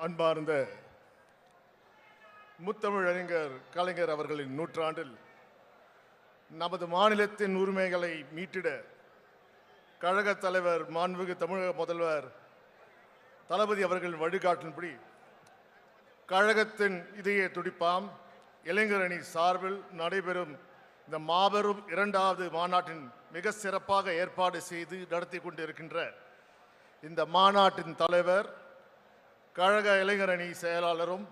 அன்பார்ந்த முத்தமிழறிஞர் கலைஞர் அவர்களின் நூற்றாண்டில் நமது மாநிலத்தின் உரிமைகளை மீட்டிட கழக தலைவர் மாண்புமிகு தமிழக முதல்வர் தளபதி அவர்கள் வழிகாட்டின்படி கழகத்தின் இதய துடிப்பாம் இளைஞர் அணி சார்பில் நடைபெறும் இந்த மாபெரும் இரண்டாவது மாநாட்டின் மிக சிறப்பாக ஏற்பாடு செய்து நடத்தி கொண்டிருக்கின்ற இந்த மாநாட்டின் தலைவர் கழக இளைஞர் அணி செயலாளரும்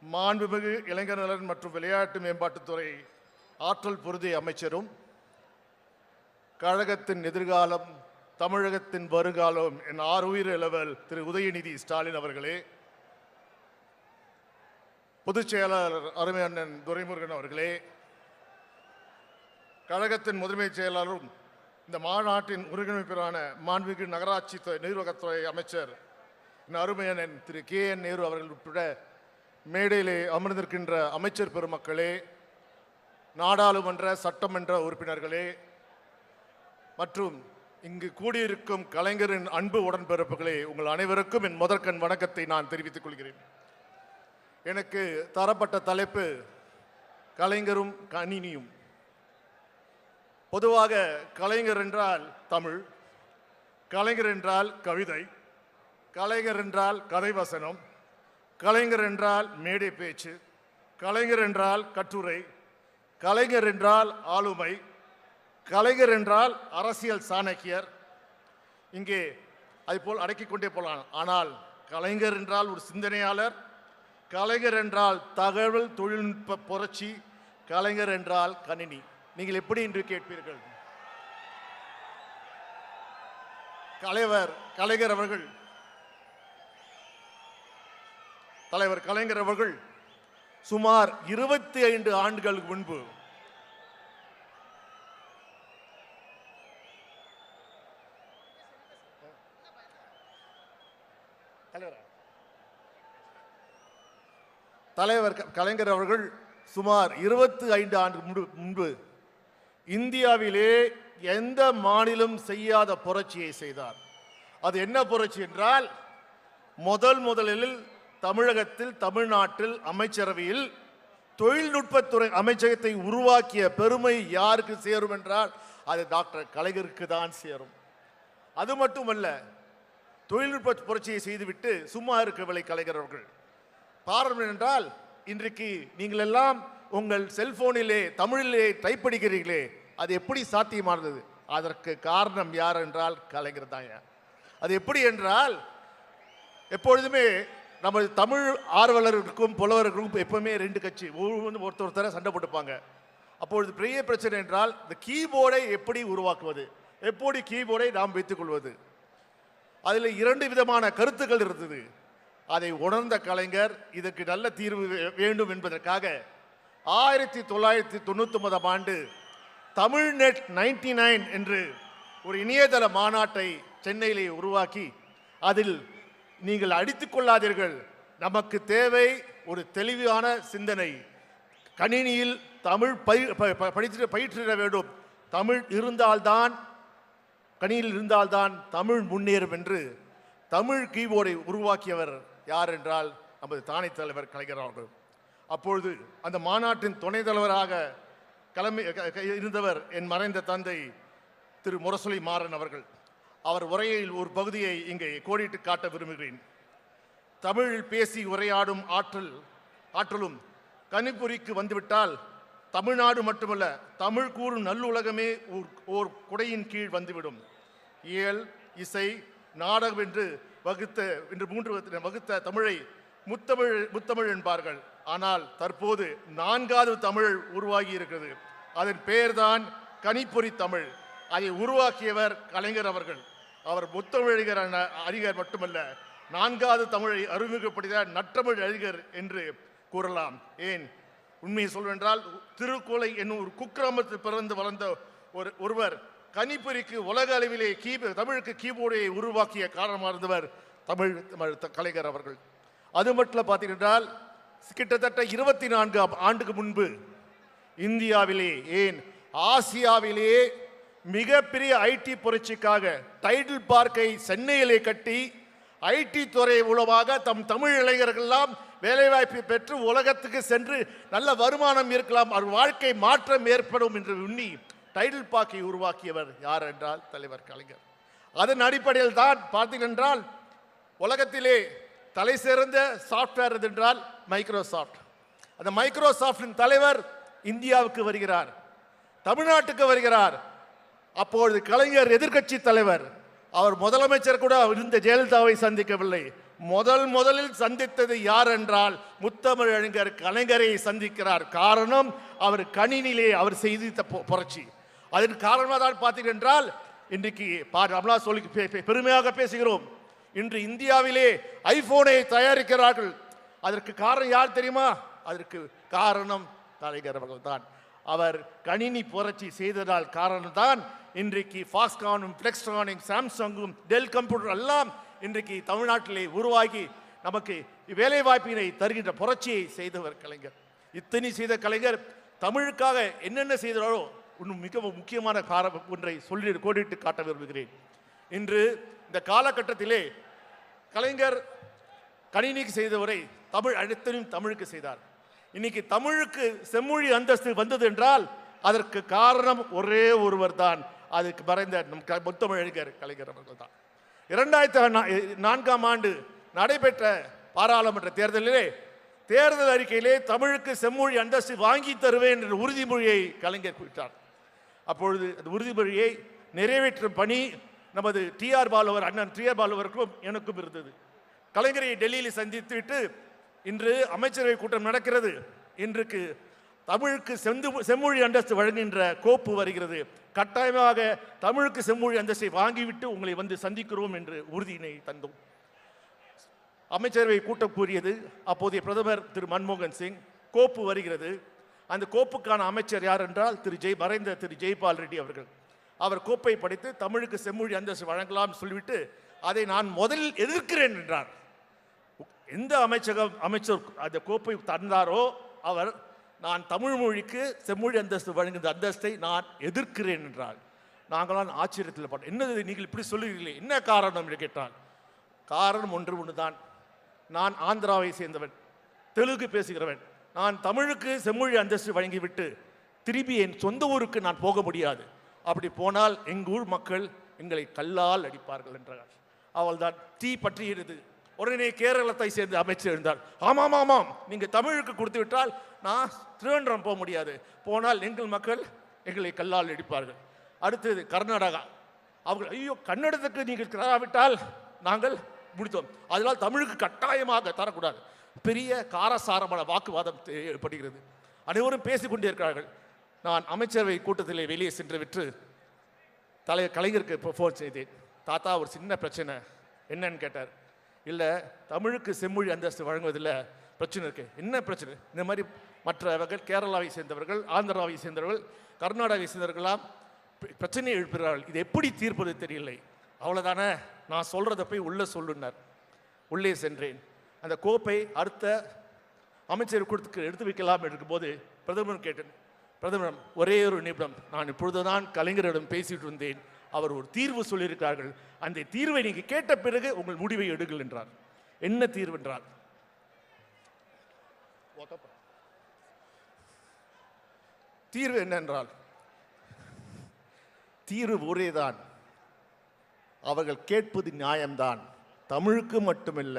மாண்புமிகு இளைஞர் நலன் மற்றும் விளையாட்டு மேம்பாட்டுத்துறை ஆற்றல் பொருதி அமைச்சரும் கழகத்தின் எதிர்காலம் தமிழகத்தின் வருங்காலம் என் ஆறுயிர் இளவல் திரு உதயநிதி ஸ்டாலின் அவர்களே, பொதுச் செயலாளர் அருமை அண்ணன் துரைமுருகன் அவர்களே, கழகத்தின் முதன்மை செயலாளரும் இந்த மாநாட்டின் ஒருங்கிணைப்பாளரான மாண்புமிகு நகராட்சி நிர்வாகத்துறை அமைச்சர் அருமையண்ணன் திரு KN நேரு அவர்கள் உட்பட மேடையிலே அமர்ந்திருக்கின்ற அமைச்சர் பெருமக்களே, நாடாளுமன்ற சட்டமன்ற உறுப்பினர்களே மற்றும் இங்கு கூடியிருக்கும் கலைஞரின் அன்பு உடன்பிறப்புகளே, உங்கள் அனைவருக்கும் என் முதற்கண் வணக்கத்தை நான் தெரிவித்துக் கொள்கிறேன். எனக்கு தரப்பட்ட தலைப்பு கலைஞரும் கணினியும். பொதுவாக கலைஞர் என்றால் தமிழ், கலைஞர் என்றால் கவிதை, கலைஞர் என்றால் கதைவசனம், கலைஞர் என்றால் மேடை பேச்சு, கலைஞர் என்றால் கட்டுரை, கலைஞர் என்றால் ஆளுமை, கலைஞர் என்றால் அரசியல் சாணக்கியர். இங்கே அதுபோல் அடக்கிக் கொண்டே போகலாம். ஆனால் கலைஞர் என்றால் ஒரு சிந்தனையாளர், கலைஞர் என்றால் தகவல் தொழில்நுட்ப புரட்சி, கலைஞர் என்றால் கணினி. நீங்கள் எப்படி என்று கேட்பீர்கள். தலைவர் கலைஞர் அவர்கள் சுமார் 25 ஆண்டுகளுக்கு முன்பு கலைஞர் அவர்கள் சுமார் 25 ஆண்டு முன்பு இந்தியாவிலே எந்த மாநிலம் செய்யாத புரட்சியை செய்தார். அது என்ன புரட்சி என்றால், முதலில் தமிழகத்தில் தமிழ்நாட்டில் அமைச்சரவையில் தொழில்நுட்பத்துறை அமைச்சகத்தை உருவாக்கிய பெருமை யாருக்கு சேரும் என்றால் அது டாக்டர் கலைஞருக்கு தான் சேரும். அது மட்டுமல்ல, தொழில்நுட்ப புரட்சியை செய்துவிட்டு சும்மா இருக்கவில்லை கலைஞர் அவர்கள். காரணம் என்றால், இன்றைக்கு நீங்கள் எல்லாம் உங்கள் செல்போனிலே தமிழிலே டைப் படிக்கிறீர்களே, அது எப்படி சாத்தியமானது? அதற்கு காரணம் யார் என்றால் கலைஞர் தான். அது எப்படி என்றால், எப்பொழுதுமே நமது தமிழ் ஆர்வலர்களுக்கும் புலவர்களுக்கும் எப்பவுமே 2 கட்சி ஒருத்தர சண்டை போட்டுப்பாங்க. அப்பொழுது பெரிய பிரச்சனை என்றால் இந்த கீபோர்டை எப்படி உருவாக்குவது, எப்படி கீபோர்டை நாம் வைத்துக் கொள்வது. அதில் 2 விதமான கருத்துக்கள் இருந்தது. அதை உணர்ந்த கலைஞர் இதற்கு நல்ல தீர்வு வேண்டும் என்பதற்காக 1999 ஆண்டு தமிழ்நெட் 99 என்று ஒரு இணையதள மாநாட்டை சென்னையிலே உருவாக்கி, அதில் நீங்கள் அடித்துக் கொள்ளாதீர்கள், நமக்கு தேவை ஒரு தெளிவான சிந்தனை, கணினியில் தமிழ் பயிற்றிட வேண்டும், தமிழ் இருந்தால்தான் கணினியில் இருந்தால்தான் தமிழ் முன்னேறும் என்று தமிழ் கீபோர்டை உருவாக்கியவர் யார் என்றால் நமது தானை தலைவர் கலைஞர் அவர்கள். அப்பொழுது அந்த மாநாட்டின் துணை தலைவராக இருந்தவர் என் மறைந்த தந்தை திரு முரசொலி மாறன் அவர்கள். அவர் உரையில் ஒரு பகுதியை இங்கே கோடிட்டு காட்ட விரும்புகிறேன். தமிழில் பேசி உரையாடும் ஆற்றலும் கணிப்பொறிக்கு வந்துவிட்டால் தமிழ்நாடு மட்டுமல்ல, தமிழ் கூறும் நல்லுலகமே ஓர் குடையின் கீழ் வந்துவிடும். இயல், இசை, நாடகம் என்று 3 வகுத்த தமிழை முத்தமிழ் என்பார்கள். ஆனால் தற்போது 4வது தமிழ் உருவாகி இருக்கிறது. அதன் பெயர்தான் கணிப்பொறி தமிழ். அதை உருவாக்கியவர் கலைஞர் அவர்கள். அவர் முத்தமிழறிஞர் அறிஞர் மட்டுமல்ல, 4வது தமிழை அறிமுகப்படுத்த நற்றமிழ் அறிஞர் என்று கூறலாம். ஏன் உண்மையை சொல்வென்றால், திருக்குவளை என்னும் ஒரு குக்கிராமத்தில் பிறந்து வளர்ந்த ஒருவர் கணிப்பொறிக்கு உலக அளவிலே தமிழுக்கு கீபோர்டை உருவாக்கிய காரணமாக இருந்தவர் கலைஞர் அவர்கள். அது மட்டும் பார்த்தீங்கன்றால், கிட்டத்தட்ட 24 ஆண்டுக்கு முன்பு இந்தியாவிலே, ஏன் ஆசியாவிலேயே மிகப்பெரிய ஐடி புரட்சிக்காக டைட்டில் பார்க்கை சென்னையிலே கட்டி ஐடி துறை மூலமாக தமிழ் இளைஞர்கள் எல்லாம் வேலைவாய்ப்பை பெற்று உலகத்துக்கு சென்று நல்ல வருமானம் இருக்கலாம், அவர் வாழ்க்கை மாற்றம் ஏற்படும் என்று உண்ணி டைட்டில் பார்க்கை உருவாக்கியவர் யார் என்றால் தலைவர் கலைஞர். அதன் அடிப்படையில் தான் பார்த்தீர்கள் என்றால் உலகத்திலே தலை சிறந்த சாஃப்ட்வேர் என்றால் மைக்ரோசாஃப்ட். அந்த மைக்ரோசாஃப்டின் தலைவர் இந்தியாவுக்கு வருகிறார், தமிழ்நாட்டுக்கு வருகிறார். அப்பொழுது கலைஞர் எதிர்க்கட்சி தலைவர், அவர் முதலமைச்சர் கூட இருந்த ஜெயலலிதாவை சந்திக்கவில்லை. முதலில் சந்தித்தது யார் என்றால் முத்தமிழறிஞர் கலைஞரை சந்திக்கிறார். காரணம், அவர் கணினிலே அவர் செய்த புரட்சி. அதன் காரணமாக தான் பார்த்தீர்கள் என்றால் இன்றைக்கு நம்மளால் சொல்லி பெருமையாக பேசுகிறோம். இன்று இந்தியாவிலே ஐபோனை தயாரிக்கிறார்கள். அதற்கு காரணம் யார் தெரியுமா? அதற்கு காரணம் கலைஞர் அவர்கள் தான். அவர் கணினி புரட்சி செய்ததால் காரணம்தான் இன்றைக்கு ஃபாக்ஸ்கானும் ஃப்ளெக்ஸ்ட்ரானும் சாம்சங்கும் டெல் கம்ப்யூட்டர் எல்லாம் இன்றைக்கு தமிழ்நாட்டிலே உருவாகி நமக்கு வேலை வாய்ப்பினை தருகின்ற புரட்சியை செய்தவர் கலைஞர். இத்தனை செய்த கலைஞர் தமிழுக்காக என்னென்ன செய்தாரோ இன்னும் மிக முக்கியமான காரணம் ஒன்றை சொல்லி கோடிட்டு காட்ட விரும்புகிறேன். இன்று இந்த காலகட்டத்திலே கலைஞர் கணினிக்கு செய்தவரை தமிழ் அனைத்தையும் தமிழுக்கு செய்தார். இன்னைக்கு தமிழுக்கு செம்மொழி அந்தஸ்து வந்தது என்றால் அதற்கு காரணம் ஒரே ஒருவர் தான், அதுக்கு மறைந்த நம் முத்தமிழறிஞர் கலைஞர் அவர்கள் தான். 2004ஆம் ஆண்டு நடைபெற்ற பாராளுமன்ற தேர்தலிலே தேர்தல் அறிக்கையிலே தமிழுக்கு செம்மொழி அந்தஸ்து வாங்கி தருவேன் என்ற உறுதிமொழியை கலைஞர் குறித்தார். அப்பொழுது அந்த உறுதிமொழியை நிறைவேற்றும் பணி நமது டிஆர் பாலுவர் அண்ணன் டிஆர் பாலுவருக்கும் எனக்கும் இருந்தது. கலைஞரை டெல்லியில் சந்தித்துவிட்டு இன்று அமைச்சரவை கூட்டம் நடக்கிறது. இன்றைக்கு தமிழுக்கு செம்மொழி அந்தஸ்து வழங்குகின்ற கோப்பு வருகிறது. கட்டாயமாக தமிழுக்கு செம்மொழி அந்தஸ்தை வாங்கிவிட்டு உங்களை வந்து சந்திக்கிறோம் என்று உறுதியினை தந்தோம். அமைச்சரவை கூட்டம் கூறியது. அப்போதைய பிரதமர் திரு மன்மோகன் சிங். கோப்பு வருகிறது. அந்த கோப்புக்கான அமைச்சர் யார் என்றால் மறைந்த திரு ஜெய்பால் ரெட்டி அவர்கள். அவர் கோப்பை படித்து தமிழுக்கு செம்மொழி அந்தஸ்து வழங்கலாம் சொல்லிவிட்டு அதை நான் முதலில் எதிர்க்கிறேன் என்றார். எந்த அமைச்சர் அந்த கோப்பை தந்தாரோ அவர் நான் தமிழ் மொழிக்கு செம்மொழி அந்தஸ்து வழங்குகிற அந்தஸ்தை நான் எதிர்க்கிறேன் என்றார். நாங்களாம் ஆச்சரியத்தில் பட்டோம். என்னது நீங்கள் இப்படி சொல்லுகிறீர்களே, என்ன காரணம் என்று கேட்டால் காரணம் ஒன்று தான். நான் ஆந்திராவை சேர்ந்தவன், தெலுங்கு பேசுகிறவன். நான் தமிழுக்கு செம்மொழி அந்தஸ்து வழங்கிவிட்டு திரும்பி என் சொந்த ஊருக்கு நான் போக முடியாது. அப்படி போனால் எங்கள் ஊர் மக்கள் எங்களை கல்லால் அடிப்பார்கள் என்றார். அவள் தான் தீ பற்றியது. உடனே கேரளத்தை சேர்ந்த அமைச்சர் இருந்தார். ஆமாம் ஆமாம், நீங்கள் தமிழுக்கு கொடுத்து விட்டால் நான் திருவனந்தபுரம் போக முடியாது, போனால் எங்கள் மக்கள் எங்களை கல்லால் அடிப்பார்கள். அடுத்தது கர்நாடகா. அவர்கள் ஐயோ கன்னடத்துக்கு நீங்கள் தராவிட்டால் நாங்கள் முடித்தோம், அதனால் தமிழுக்கு கட்டாயமாக தரக்கூடாது. பெரிய காரசாரமான வாக்குவாதம் ஏற்படுகிறது. அனைவரும் பேசிக்கொண்டே இருக்கிறார்கள். நான் அமைச்சரவை கூட்டத்திலே வெளியே சென்று விட்டு கலைஞருக்கு ஃபோன் செய்தேன். தாத்தா ஒரு சின்ன பிரச்சனை என்னன்னு கேட்டார். இல்லை தமிழுக்கு செம்மொழி அந்தஸ்து வழங்குவதில் பிரச்சனை இருக்கு. என்ன பிரச்சனை? இந்த மாதிரி மற்றவர்கள் கேரளாவை சேர்ந்தவர்கள், ஆந்திராவை சேர்ந்தவர்கள், கர்நாடகாவை சேர்ந்தவர்களாம் பிரச்சனையை எழுப்புகிறார்கள். இது எப்படி தீர்ப்பது தெரியலை. அவ்வளோதானே, நான் சொல்கிறத போய் உள்ளே சொல்லுனார். உள்ளே சென்றேன். அந்த கோப்பை அடுத்த அமைச்சர் கூட்டத்துக்கு எடுத்து வைக்கலாம் இருக்கும்போது பிரதமர் கேட்டேன். பிரதமர் ஒரே ஒரு நிமிடம், நான் இப்பொழுதுதான் கலைஞரிடம் பேசிட்டு இருந்தேன், அவர் ஒரு தீர்வு சொல்லியிருக்கிறார்கள், அந்த தீர்வை நீங்கள் கேட்ட பிறகு உங்கள் முடிவை எடுங்கள் என்றார். என்ன தீர்வு என்றால் தீர்வு என்னென்றால் தீர்வு ஒரேதான். அவர்கள் கேட்பது நியாயம்தான். தமிழுக்கு மட்டுமில்ல,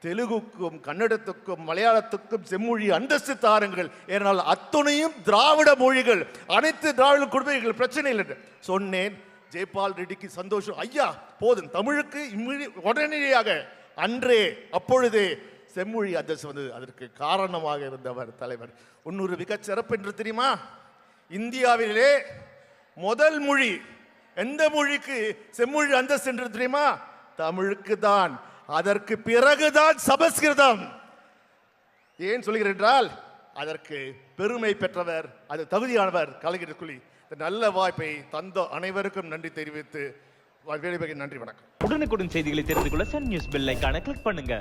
தெலுங்குக்கும் கன்னடத்துக்கும் மலையாளத்துக்கும் செம்மொழி அந்தஸ்து தாருங்கள். ஏனால் அத்துணையும் திராவிட மொழிகள், அனைத்து திராவிட குடும்பங்கள் பிரச்சனை இல்லை சொன்னேன். ஜெய்பால் ரெட்டிக்கு சந்தோஷம். ஐயா போதும், தமிழுக்கு உடனடியாக அன்றே அப்பொழுதே செம்மொழி அந்தஸ்து வந்தது. அதற்கு காரணமாக இருந்தவர் தலைவர். இன்னொரு மிக சிறப்பு என்று தெரியுமா? இந்தியாவிலே முதல் மொழி எந்த மொழிக்கு செம்மொழி அந்தஸ்து என்று தெரியுமா? தமிழுக்கு தான். அதற்கு பிறகுதான் சமஸ்கிருதம். ஏன் சொல்கிறேன் என்றால் அதற்கு பெருமை பெற்றவர், அது தகுதியானவர் கலைஞர் குழி. இந்த நல்ல வாய்ப்பை தந்த அனைவருக்கும் நன்றி தெரிவித்து நன்றி, வணக்கம். உடனுக்குடன் செய்திகளை தெரிந்து கொள்ள சன் நியூஸ் பெல் ஐகானை கிளிக் பண்ணுங்க.